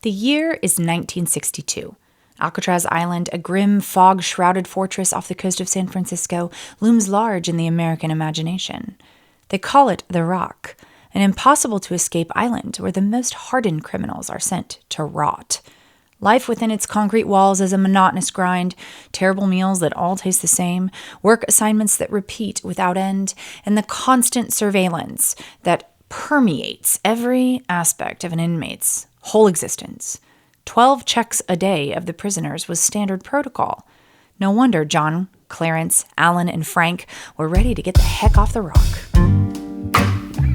The year is 1962. Alcatraz Island, a grim, fog-shrouded fortress off the coast of San Francisco, looms large in the American imagination. They call it the Rock, an impossible-to-escape island where the most hardened criminals are sent to rot. Life within its concrete walls is a monotonous grind, terrible meals that all taste the same, work assignments that repeat without end, and the constant surveillance that permeates every aspect of an inmate's whole existence. 12 checks a day of the prisoners was standard protocol. No wonder John, Clarence, Alan, and Frank were ready to get the heck off the rock.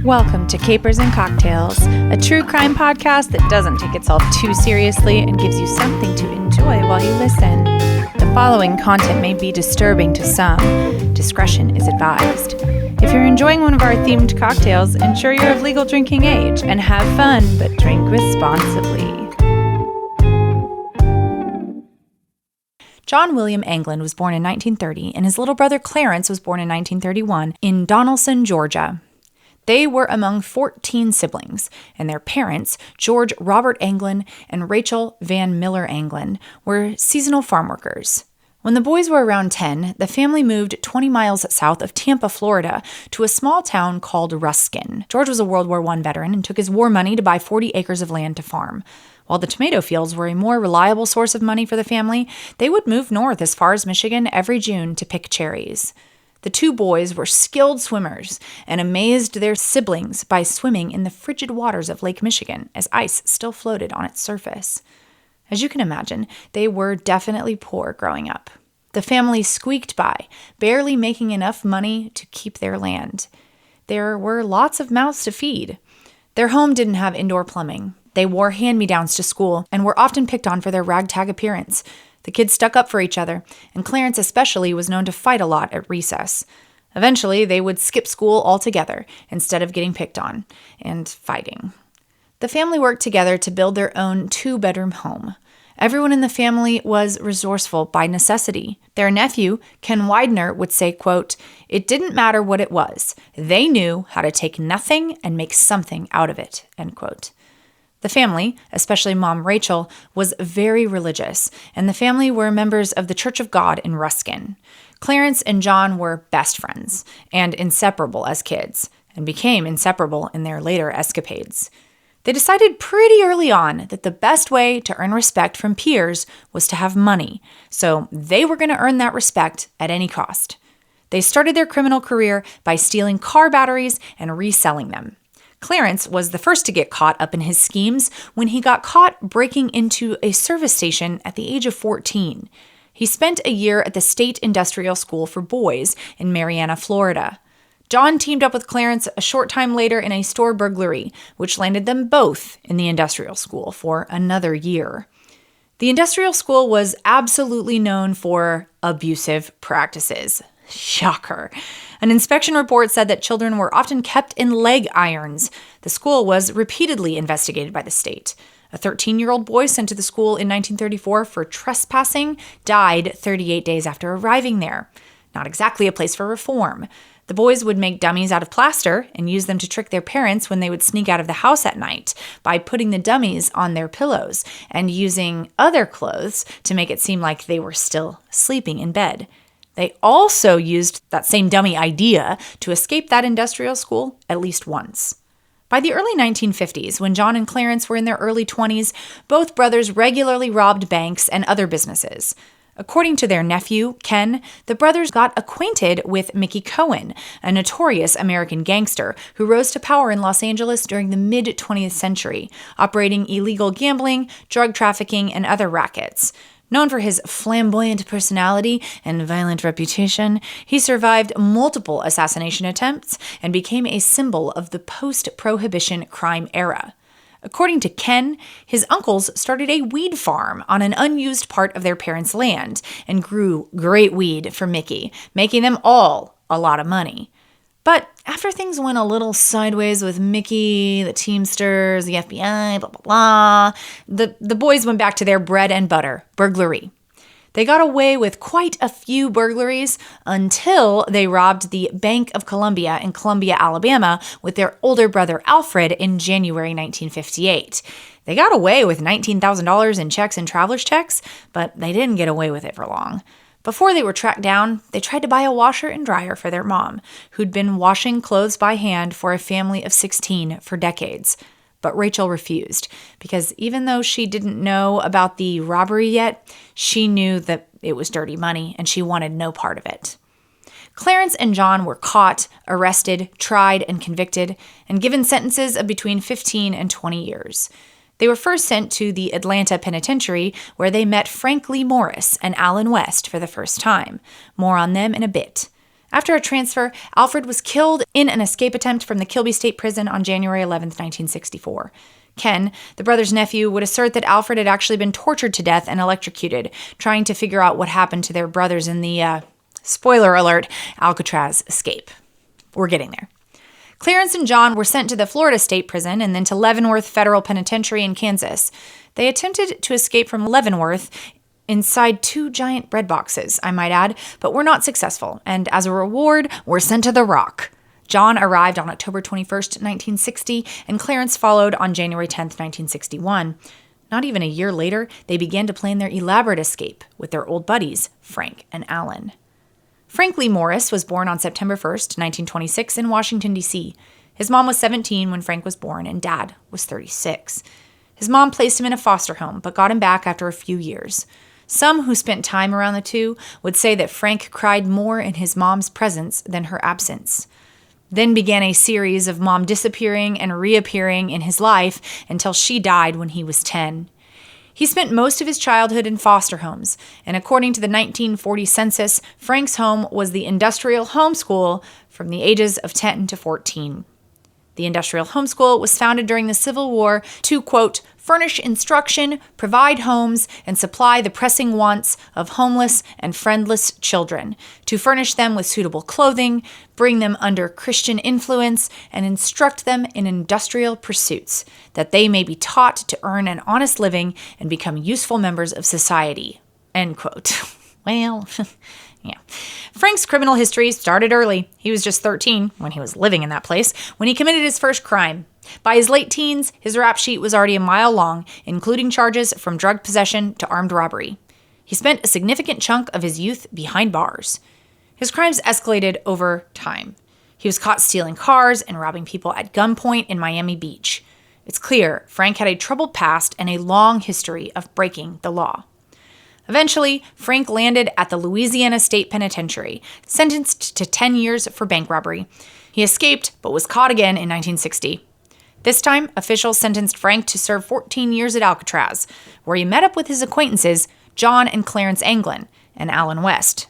Welcome to Capers and Cocktails, a true crime podcast that doesn't take itself too seriously and gives you something to enjoy while you listen. The following content may be disturbing to some. Discretion is advised. If you're enjoying one of our themed cocktails, ensure you're of legal drinking age and have fun, but drink responsibly. John William Anglin was born in 1930, and his little brother Clarence was born in 1931 in Donelson, Georgia. They were among 14 siblings, and their parents, George Robert Anglin and Rachel Van Miller Anglin, were seasonal farm workers. When the boys were around 10, the family moved 20 miles south of Tampa, Florida, to a small town called Ruskin. George was a World War I veteran and took his war money to buy 40 acres of land to farm. While the tomato fields were a more reliable source of money for the family, they would move north as far as Michigan every June to pick cherries. The two boys were skilled swimmers and amazed their siblings by swimming in the frigid waters of Lake Michigan as ice still floated on its surface. As you can imagine, they were definitely poor growing up. The family squeaked by, barely making enough money to keep their land. There were lots of mouths to feed. Their home didn't have indoor plumbing. They wore hand-me-downs to school and were often picked on for their ragtag appearance. The kids stuck up for each other, and Clarence especially was known to fight a lot at recess. Eventually, they would skip school altogether instead of getting picked on and fighting. The family worked together to build their own two-bedroom home. Everyone in the family was resourceful by necessity. Their nephew, Ken Widener, would say, quote, "It didn't matter what it was. They knew how to take nothing and make something out of it," end quote. The family, especially Mom Rachel, was very religious, and the family were members of the Church of God in Ruskin. Clarence and John were best friends and inseparable as kids, and became inseparable in their later escapades. They decided pretty early on that the best way to earn respect from peers was to have money, so they were going to earn that respect at any cost. They started their criminal career by stealing car batteries and reselling them. Clarence was the first to get caught up in his schemes when he got caught breaking into a service station at the age of 14. He spent a year at the State Industrial School for Boys in Marianna, Florida. John teamed up with Clarence a short time later in a store burglary, which landed them both in the industrial school for another year. The industrial school was absolutely known for abusive practices. Shocker. An inspection report said that children were often kept in leg irons. The school was repeatedly investigated by the state. A 13-year-old boy sent to the school in 1934 for trespassing died 38 days after arriving there. Not exactly a place for reform. The boys would make dummies out of plaster and use them to trick their parents when they would sneak out of the house at night by putting the dummies on their pillows and using other clothes to make it seem like they were still sleeping in bed. They also used that same dummy idea to escape that industrial school at least once. By the early 1950s, when John and Clarence were in their early 20s, both brothers regularly robbed banks and other businesses. According to their nephew, Ken, the brothers got acquainted with Mickey Cohen, a notorious American gangster who rose to power in Los Angeles during the mid-20th century, operating illegal gambling, drug trafficking, and other rackets. Known for his flamboyant personality and violent reputation, he survived multiple assassination attempts and became a symbol of the post-prohibition crime era. According to Ken, his uncles started a weed farm on an unused part of their parents' land and grew great weed for Mickey, making them all a lot of money. But after things went a little sideways with Mickey, the Teamsters, the FBI, blah, blah, blah, the boys went back to their bread and butter, burglary. They got away with quite a few burglaries until they robbed the Bank of Columbia in Columbia, Alabama, with their older brother Alfred in January 1958. They got away with $19,000 in checks and traveler's checks, but they didn't get away with it for long. Before they were tracked down, they tried to buy a washer and dryer for their mom, who'd been washing clothes by hand for a family of 16 for decades. But Rachel refused, because even though she didn't know about the robbery yet, she knew that it was dirty money and she wanted no part of it. Clarence and John were caught, arrested, tried, and convicted, and given sentences of between 15 and 20 years. They were first sent to the Atlanta Penitentiary, where they met Frank Lee Morris and Alan West for the first time. More on them in a bit. After a transfer, Alfred was killed in an escape attempt from the Kilby State Prison on January 11, 1964. Ken, the brother's nephew, would assert that Alfred had actually been tortured to death and electrocuted, trying to figure out what happened to their brothers in the, spoiler alert, Alcatraz escape. We're getting there. Clarence and John were sent to the Florida State Prison and then to Leavenworth Federal Penitentiary in Kansas. They attempted to escape from Leavenworth inside 2 giant bread boxes, I might add, but were not successful, and as a reward, were sent to the Rock. John arrived on October 21st, 1960, and Clarence followed on January 10th, 1961. Not even a year later, they began to plan their elaborate escape with their old buddies, Frank and Alan. Frank Lee Morris was born on September 1st, 1926 in Washington, D.C. His mom was 17 when Frank was born, and Dad was 36. His mom placed him in a foster home, but got him back after a few years. Some who spent time around the two would say that Frank cried more in his mom's presence than her absence. Then began a series of mom disappearing and reappearing in his life until she died when he was 10. He spent most of his childhood in foster homes, and according to the 1940 census, Frank's home was the industrial homeschool from the ages of 10 to 14. The industrial homeschool was founded during the Civil War to, quote, furnish instruction, provide homes, and supply the pressing wants of homeless and friendless children, to furnish them with suitable clothing, bring them under Christian influence, and instruct them in industrial pursuits, that they may be taught to earn an honest living and become useful members of society, end quote. Well, yeah. Frank's criminal history started early. He was just 13 when he was living in that place when he committed his first crime. By his late teens, his rap sheet was already a mile long, including charges from drug possession to armed robbery. He spent a significant chunk of his youth behind bars. His crimes escalated over time. He was caught stealing cars and robbing people at gunpoint in Miami Beach. It's clear Frank had a troubled past and a long history of breaking the law. Eventually, Frank landed at the Louisiana State Penitentiary, sentenced to 10 years for bank robbery. He escaped, but was caught again in 1960. This time, officials sentenced Frank to serve 14 years at Alcatraz, where he met up with his acquaintances, John and Clarence Anglin, and Alan West.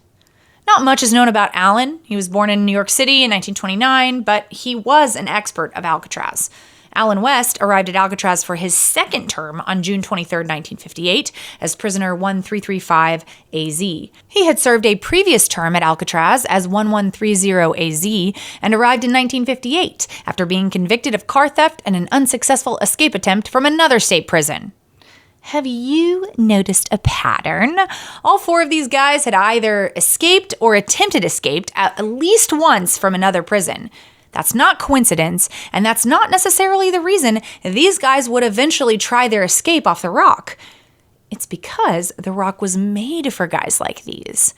Not much is known about Alan. He was born in New York City in 1929, but he was an expert of Alcatraz. Alan West arrived at Alcatraz for his second term on June 23, 1958, as prisoner 1335AZ. He had served a previous term at Alcatraz as 1130AZ and arrived in 1958 after being convicted of car theft and an unsuccessful escape attempt from another state prison. Have you noticed a pattern? All 4 of these guys had either escaped or attempted escape at least once from another prison. That's not coincidence, and that's not necessarily the reason these guys would eventually try their escape off the Rock. It's because the Rock was made for guys like these.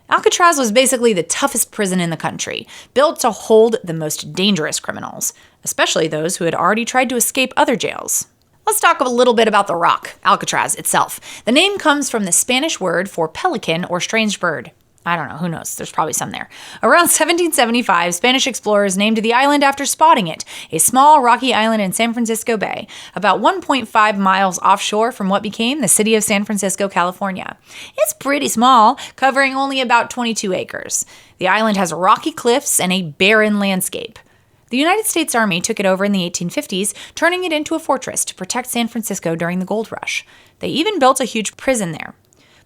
Alcatraz was basically the toughest prison in the country, built to hold the most dangerous criminals, especially those who had already tried to escape other jails. Let's talk a little bit about the Rock, Alcatraz itself. The name comes from the Spanish word for pelican or strange bird. I don't know, who knows? There's probably some there. Around 1775, Spanish explorers named the island after spotting it, a small rocky island in San Francisco Bay, about 1.5 miles offshore from what became the city of San Francisco, California. It's pretty small, covering only about 22 acres. The island has rocky cliffs and a barren landscape. The United States Army took it over in the 1850s, turning it into a fortress to protect San Francisco during the gold rush. They even built a huge prison there.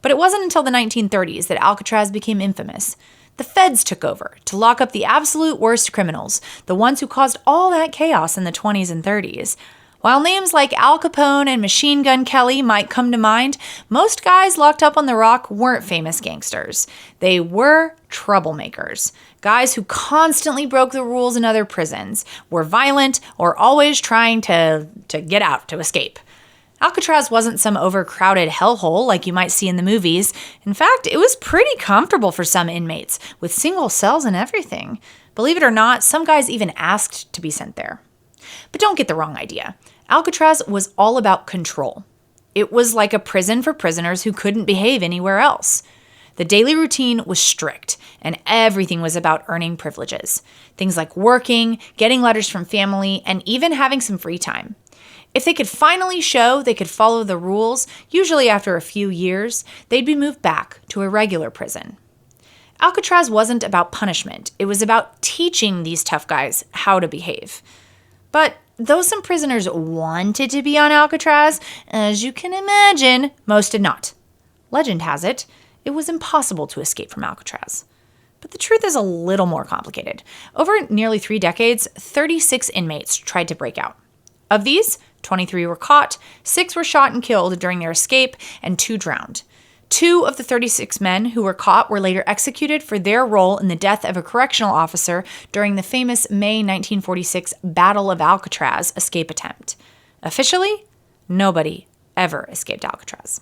But it wasn't until the 1930s that Alcatraz became infamous. The feds took over to lock up the absolute worst criminals, the ones who caused all that chaos in the 20s and 30s. While names like Al Capone and Machine Gun Kelly might come to mind, most guys locked up on the Rock weren't famous gangsters. They were troublemakers. Guys who constantly broke the rules in other prisons, were violent, or always trying to get out, to escape. Alcatraz wasn't some overcrowded hellhole like you might see in the movies. In fact, it was pretty comfortable for some inmates, with single cells and everything. Believe it or not, some guys even asked to be sent there. But don't get the wrong idea. Alcatraz was all about control. It was like a prison for prisoners who couldn't behave anywhere else. The daily routine was strict, and everything was about earning privileges. Things like working, getting letters from family, and even having some free time. If they could finally show they could follow the rules, usually after a few years, they'd be moved back to a regular prison. Alcatraz wasn't about punishment. It was about teaching these tough guys how to behave. But though some prisoners wanted to be on Alcatraz, as you can imagine, most did not. Legend has it, it was impossible to escape from Alcatraz. But the truth is a little more complicated. Over nearly 3 decades, 36 inmates tried to break out. Of these, 23 were caught, 6 were shot and killed during their escape, and 2 drowned. 2 of the 36 men who were caught were later executed for their role in the death of a correctional officer during the famous May 1946 Battle of Alcatraz escape attempt. Officially, nobody ever escaped Alcatraz.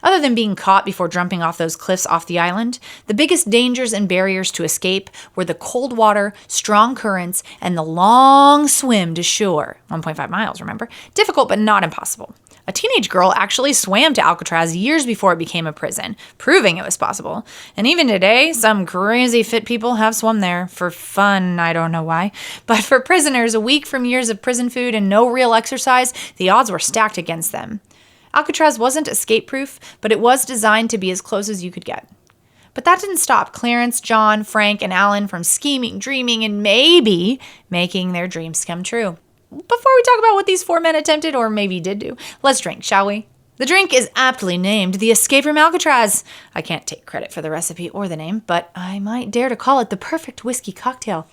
Other than being caught before jumping off those cliffs off the island, the biggest dangers and barriers to escape were the cold water, strong currents, and the long swim to shore. 1.5 miles, remember? Difficult, but not impossible. A teenage girl actually swam to Alcatraz years before it became a prison, proving it was possible. And even today, some crazy fit people have swum there for fun, I don't know why. But for prisoners, a week from years of prison food and no real exercise, the odds were stacked against them. Alcatraz wasn't escape-proof, but it was designed to be as close as you could get. But that didn't stop Clarence, John, Frank, and Alan from scheming, dreaming, and maybe making their dreams come true. Before we talk about what these 4 men attempted, or maybe did do, let's drink, shall we? The drink is aptly named the Escape from Alcatraz. I can't take credit for the recipe or the name, but I might dare to call it the perfect whiskey cocktail.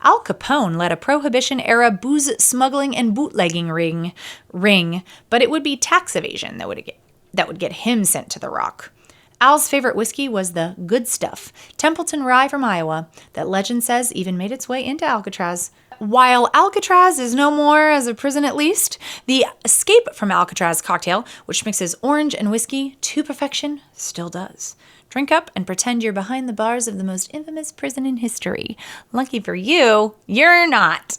Al Capone led a Prohibition-era booze smuggling and bootlegging ring, but it would be tax evasion that would get him sent to the Rock. Al's favorite whiskey was the Good Stuff, Templeton Rye from Iowa, that legend says even made its way into Alcatraz. While Alcatraz is no more as a prison at least, the Escape from Alcatraz cocktail, which mixes orange and whiskey to perfection, still does. Drink up and pretend you're behind the bars of the most infamous prison in history. Lucky for you, you're not.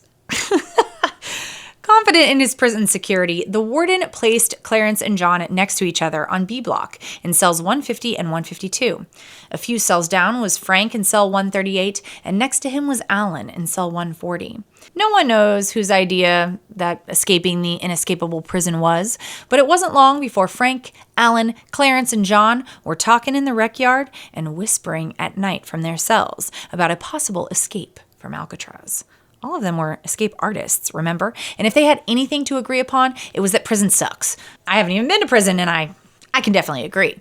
Confident in his prison security, the warden placed Clarence and John next to each other on B block in cells 150 and 152. A few cells down was Frank in cell 138, and next to him was Alan in cell 140. No one knows whose idea that escaping the inescapable prison was, but it wasn't long before Frank, Alan, Clarence, and John were talking in the rec yard and whispering at night from their cells about a possible escape from Alcatraz. All of them were escape artists, remember? And if they had anything to agree upon, it was that prison sucks. I haven't even been to prison, and I can definitely agree.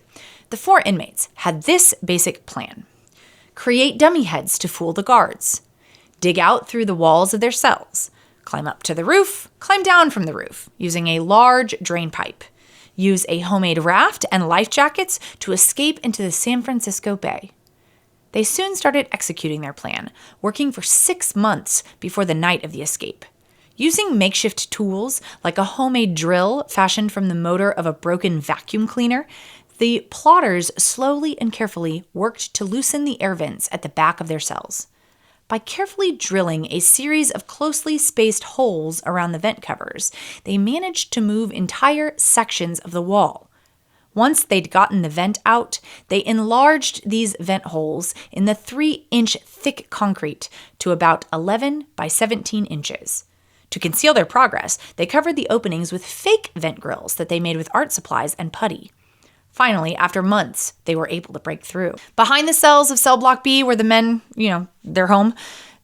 The 4 inmates had this basic plan. Create dummy heads to fool the guards. Dig out through the walls of their cells. Climb up to the roof. Climb down from the roof using a large drain pipe. Use a homemade raft and life jackets to escape into the San Francisco Bay. They soon started executing their plan, working for 6 months before the night of the escape. Using makeshift tools like a homemade drill fashioned from the motor of a broken vacuum cleaner, the plotters slowly and carefully worked to loosen the air vents at the back of their cells. By carefully drilling a series of closely spaced holes around the vent covers, they managed to move entire sections of the wall. Once they'd gotten the vent out, they enlarged these vent holes in the 3-inch thick concrete to about 11 by 17 inches. To conceal their progress, they covered the openings with fake vent grills that they made with art supplies and putty. Finally, after months, they were able to break through. Behind the cells of cell block B, where the men, their home,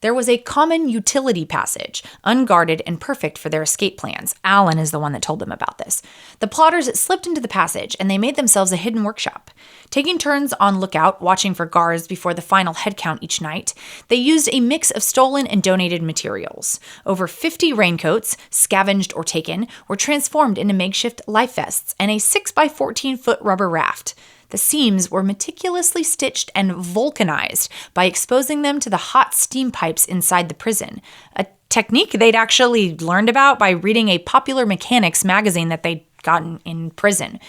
There was a common utility passage, unguarded and perfect for their escape plans. Alan is the one that told them about this. The plotters slipped into the passage, and they made themselves a hidden workshop. Taking turns on lookout, watching for guards before the final head count each night, they used a mix of stolen and donated materials. Over 50 raincoats, scavenged or taken, were transformed into makeshift life vests and a 6x14-foot rubber raft. The seams were meticulously stitched and vulcanized by exposing them to the hot steam pipes inside the prison, a technique they'd actually learned about by reading a popular mechanics magazine that they'd gotten in prison.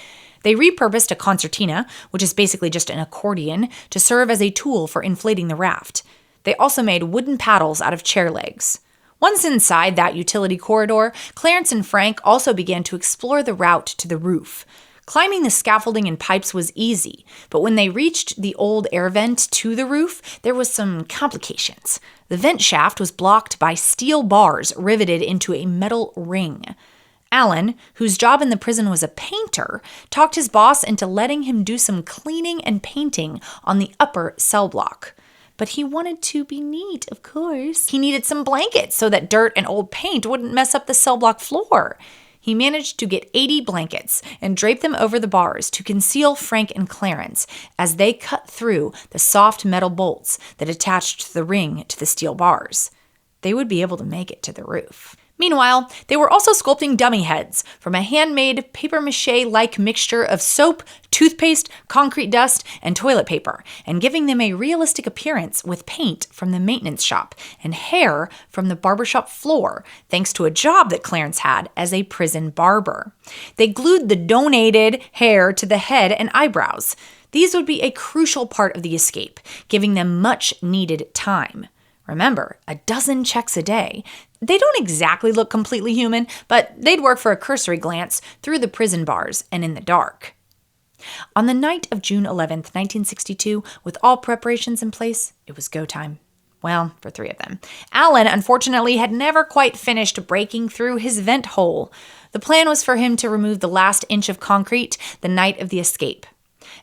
They repurposed a concertina, which is basically just an accordion, to serve as a tool for inflating the raft. They also made wooden paddles out of chair legs. Once inside that utility corridor, Clarence and Frank also began to explore the route to the roof. Climbing the scaffolding and pipes was easy, but when they reached the old air vent to the roof, there was some complications. The vent shaft was blocked by steel bars riveted into a metal ring. Alan, whose job in the prison was a painter, talked his boss into letting him do some cleaning and painting on the upper cell block. But he wanted to be neat, of course. He needed some blankets so that dirt and old paint wouldn't mess up the cell block floor. He managed to get 80 blankets and drape them over the bars to conceal Frank and Clarence as they cut through the soft metal bolts that attached the ring to the steel bars. They would be able to make it to the roof. Meanwhile, they were also sculpting dummy heads from a handmade papier-mâché-like mixture of soap, toothpaste, concrete dust, and toilet paper, and giving them a realistic appearance with paint from the maintenance shop and hair from the barbershop floor, thanks to a job that Clarence had as a prison barber. They glued the donated hair to the head and eyebrows. These would be a crucial part of the escape, giving them much-needed time. Remember, 12 checks a day. They don't exactly look completely human, but they'd work for a cursory glance through the prison bars and in the dark. On the night of June 11th, 1962, with all preparations in place, it was go time. Well, for 3 of them. Alan, unfortunately, had never quite finished breaking through his vent hole. The plan was for him to remove the last inch of concrete the night of the escape.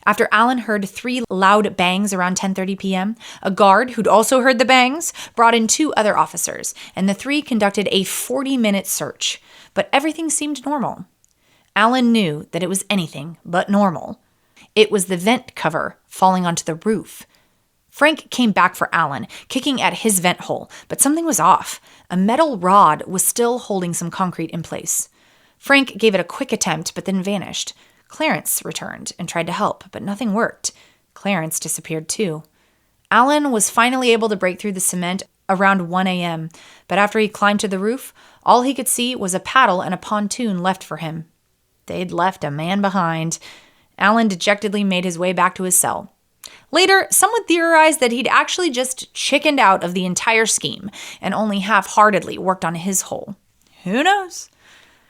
After Alan heard 3 loud bangs around 10:30 p.m., a guard who'd also heard the bangs brought in 2 other officers, and the 3 conducted a 40-minute search. But everything seemed normal. Alan knew that it was anything but normal. It was the vent cover falling onto the roof. Frank came back for Alan, kicking at his vent hole, but something was off. A metal rod was still holding some concrete in place. Frank gave it a quick attempt, but then vanished. Clarence returned and tried to help, but nothing worked. Clarence disappeared too. Alan was finally able to break through the cement around 1 a.m., but after he climbed to the roof, all he could see was a paddle and a pontoon left for him. They'd left a man behind. Alan dejectedly made his way back to his cell. Later, someone theorized that he'd actually just chickened out of the entire scheme and only half-heartedly worked on his hole. Who knows?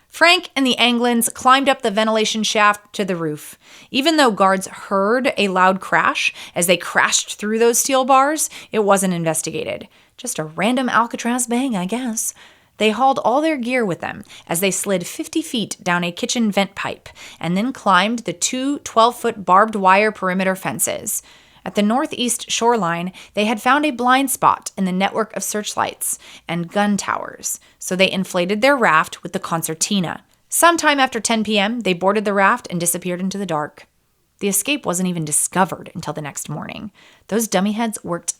Frank and the Anglins climbed up the ventilation shaft to the roof. Even though guards heard a loud crash as they crashed through those steel bars, it wasn't investigated. Just a random Alcatraz bang, I guess. They hauled all their gear with them as they slid 50 feet down a kitchen vent pipe and then climbed the 2 12-foot barbed wire perimeter fences. At the northeast shoreline, they had found a blind spot in the network of searchlights and gun towers, so they inflated their raft with the concertina. Sometime after 10 p.m., they boarded the raft and disappeared into the dark. The escape wasn't even discovered until the next morning. Those dummy heads worked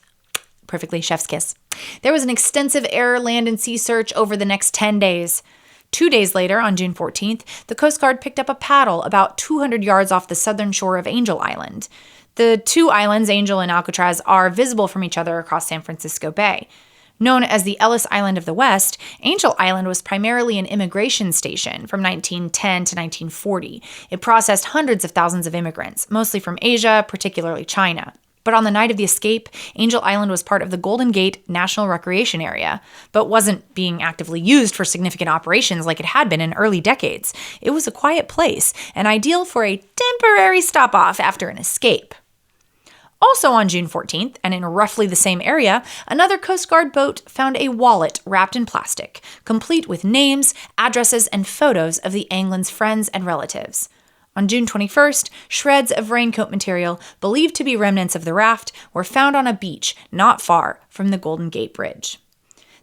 perfectly, chef's kiss. There was an extensive air, land, and sea search over the next 10 days. 2 days later, on June 14th, the Coast Guard picked up a paddle about 200 yards off the southern shore of Angel Island. The 2 islands, Angel and Alcatraz, are visible from each other across San Francisco Bay. Known as the Ellis Island of the West, Angel Island was primarily an immigration station from 1910 to 1940. It processed hundreds of thousands of immigrants, mostly from Asia, particularly China. But on the night of the escape, Angel Island was part of the Golden Gate National Recreation Area, but wasn't being actively used for significant operations like it had been in early decades. It was a quiet place and ideal for a temporary stop-off after an escape. Also on June 14th, and in roughly the same area, another Coast Guard boat found a wallet wrapped in plastic, complete with names, addresses, and photos of the Anglins' friends and relatives. On June 21st, shreds of raincoat material, believed to be remnants of the raft, were found on a beach not far from the Golden Gate Bridge.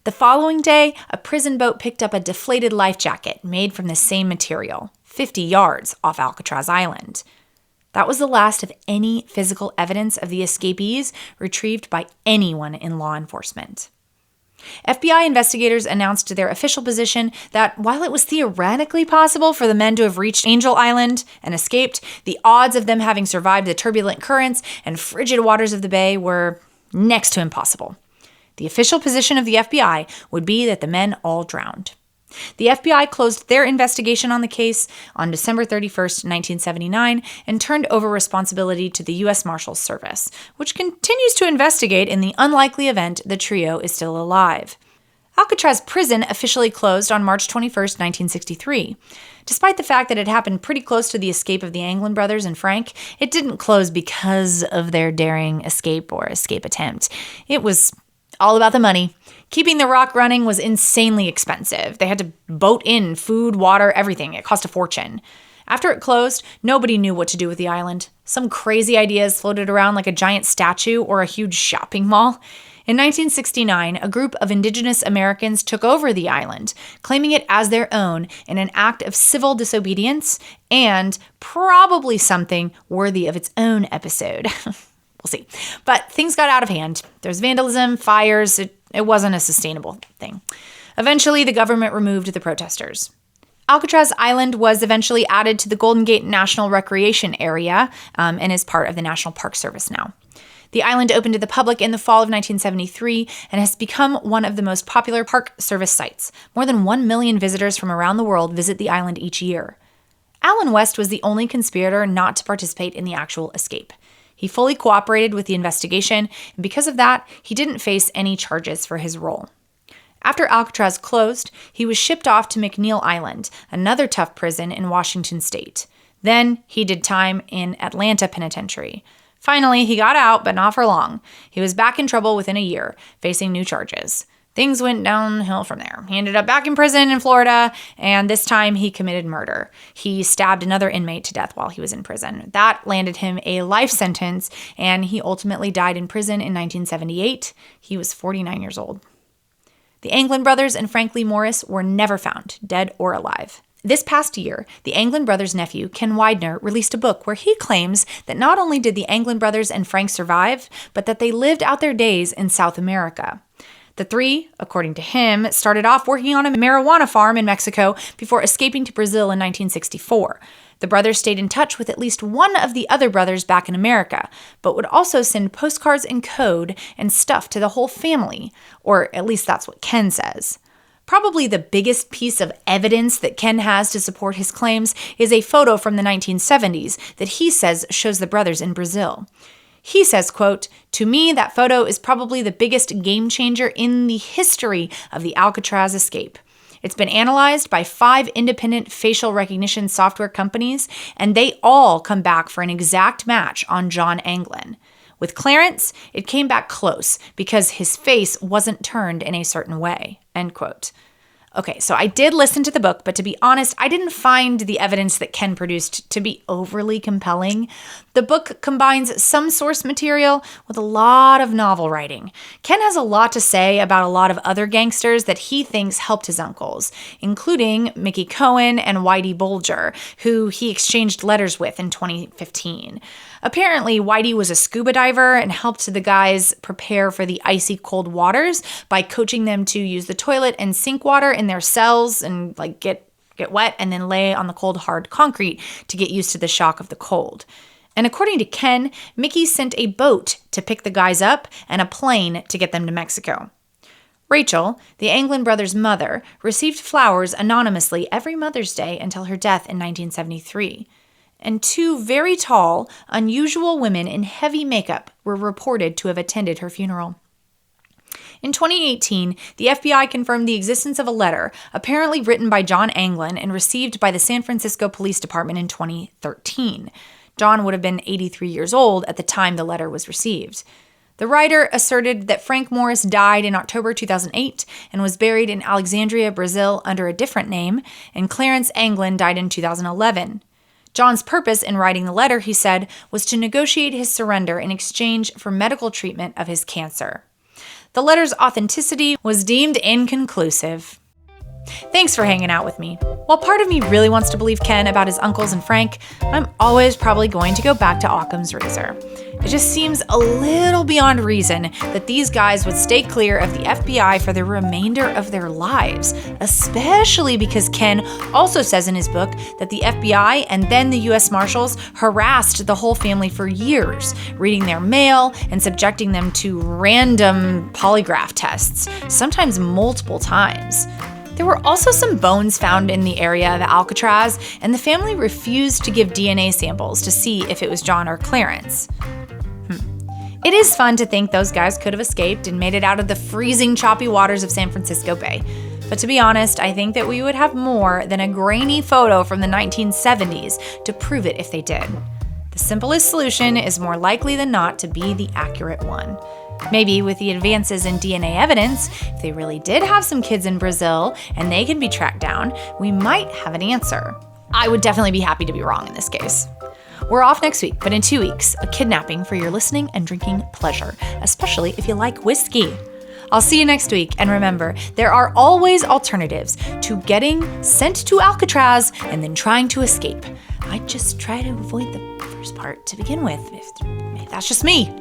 The following day, a prison boat picked up a deflated life jacket made from the same material, 50 yards off Alcatraz Island. That was the last of any physical evidence of the escapees retrieved by anyone in law enforcement. FBI investigators announced their official position that while it was theoretically possible for the men to have reached Angel Island and escaped, the odds of them having survived the turbulent currents and frigid waters of the bay were next to impossible. The official position of the FBI would be that the men all drowned. The FBI closed their investigation on the case on December 31st, 1979, and turned over responsibility to the U.S. Marshals Service, which continues to investigate in the unlikely event the trio is still alive. Alcatraz Prison officially closed on March 21st, 1963. Despite the fact that it happened pretty close to the escape of the Anglin brothers and Frank, it didn't close because of their daring escape or escape attempt. It was all about the money. Keeping the rock running was insanely expensive. They had to boat in food, water, everything. It cost a fortune. After it closed, nobody knew what to do with the island. Some crazy ideas floated around like a giant statue or a huge shopping mall. In 1969, a group of indigenous Americans took over the island, claiming it as their own in an act of civil disobedience and probably something worthy of its own episode. We'll see. But things got out of hand. There's vandalism, fires. It wasn't a sustainable thing. Eventually, the government removed the protesters. Alcatraz Island was eventually added to the Golden Gate National Recreation Area and is part of the National Park Service now. The island opened to the public in the fall of 1973 and has become one of the most popular Park Service sites. More than 1 million visitors from around the world visit the island each year. Alan West was the only conspirator not to participate in the actual escape. He fully cooperated with the investigation, and because of that, he didn't face any charges for his role. After Alcatraz closed, he was shipped off to McNeil Island, another tough prison in Washington state. Then he did time in Atlanta Penitentiary. Finally, he got out, but not for long. He was back in trouble within a year, facing new charges. Things went downhill from there. He ended up back in prison in Florida, and this time he committed murder. He stabbed another inmate to death while he was in prison. That landed him a life sentence, and he ultimately died in prison in 1978. He was 49 years old. The Anglin brothers and Frank Lee Morris were never found, dead or alive. This past year, the Anglin brothers' nephew, Ken Widener, released a book where he claims that not only did the Anglin brothers and Frank survive, but that they lived out their days in South America. The three, according to him, started off working on a marijuana farm in Mexico before escaping to Brazil in 1964. The brothers stayed in touch with at least one of the other brothers back in America, but would also send postcards in code and stuff to the whole family, or at least that's what Ken says. Probably the biggest piece of evidence that Ken has to support his claims is a photo from the 1970s that he says shows the brothers in Brazil. He says, quote, "To me, that photo is probably the biggest game changer in the history of the Alcatraz escape. It's been analyzed by 5 independent facial recognition software companies, and they all come back for an exact match on John Anglin. With Clarence, it came back close because his face wasn't turned in a certain way," end quote. Okay, so I did listen to the book, but to be honest, I didn't find the evidence that Ken produced to be overly compelling. The book combines some source material with a lot of novel writing. Ken has a lot to say about a lot of other gangsters that he thinks helped his uncles, including Mickey Cohen and Whitey Bulger, who he exchanged letters with in 2015. Apparently, Whitey was a scuba diver and helped the guys prepare for the icy cold waters by coaching them to use the toilet and sink water in their cells and get wet and then lay on the cold, hard concrete to get used to the shock of the cold. And according to Ken, Mickey sent a boat to pick the guys up and a plane to get them to Mexico. Rachel, the Anglin brothers' mother, received flowers anonymously every Mother's Day until her death in 1973. And 2 very tall, unusual women in heavy makeup were reported to have attended her funeral. In 2018, the FBI confirmed the existence of a letter, apparently written by John Anglin and received by the San Francisco Police Department in 2013. John would have been 83 years old at the time the letter was received. The writer asserted that Frank Morris died in October 2008 and was buried in Alexandria, Brazil under a different name, and Clarence Anglin died in 2011. John's purpose in writing the letter, he said, was to negotiate his surrender in exchange for medical treatment of his cancer. The letter's authenticity was deemed inconclusive. Thanks for hanging out with me. While part of me really wants to believe Ken about his uncles and Frank, I'm always probably going to go back to Occam's razor. It just seems a little beyond reason that these guys would stay clear of the FBI for the remainder of their lives, especially because Ken also says in his book that the FBI and then the U.S. Marshals harassed the whole family for years, reading their mail and subjecting them to random polygraph tests, sometimes multiple times. There were also some bones found in the area of Alcatraz, and the family refused to give DNA samples to see if it was John or Clarence. It is fun to think those guys could have escaped and made it out of the freezing, choppy waters of San Francisco Bay. But to be honest, I think that we would have more than a grainy photo from the 1970s to prove it if they did. The simplest solution is more likely than not to be the accurate one. Maybe with the advances in DNA evidence, if they really did have some kids in Brazil and they can be tracked down, we might have an answer. I would definitely be happy to be wrong in this case. We're off next week, but in 2 weeks, a kidnapping for your listening and drinking pleasure, especially if you like whiskey. I'll see you next week, and remember, there are always alternatives to getting sent to Alcatraz and then trying to escape. I just try to avoid the first part to begin with, if that's just me.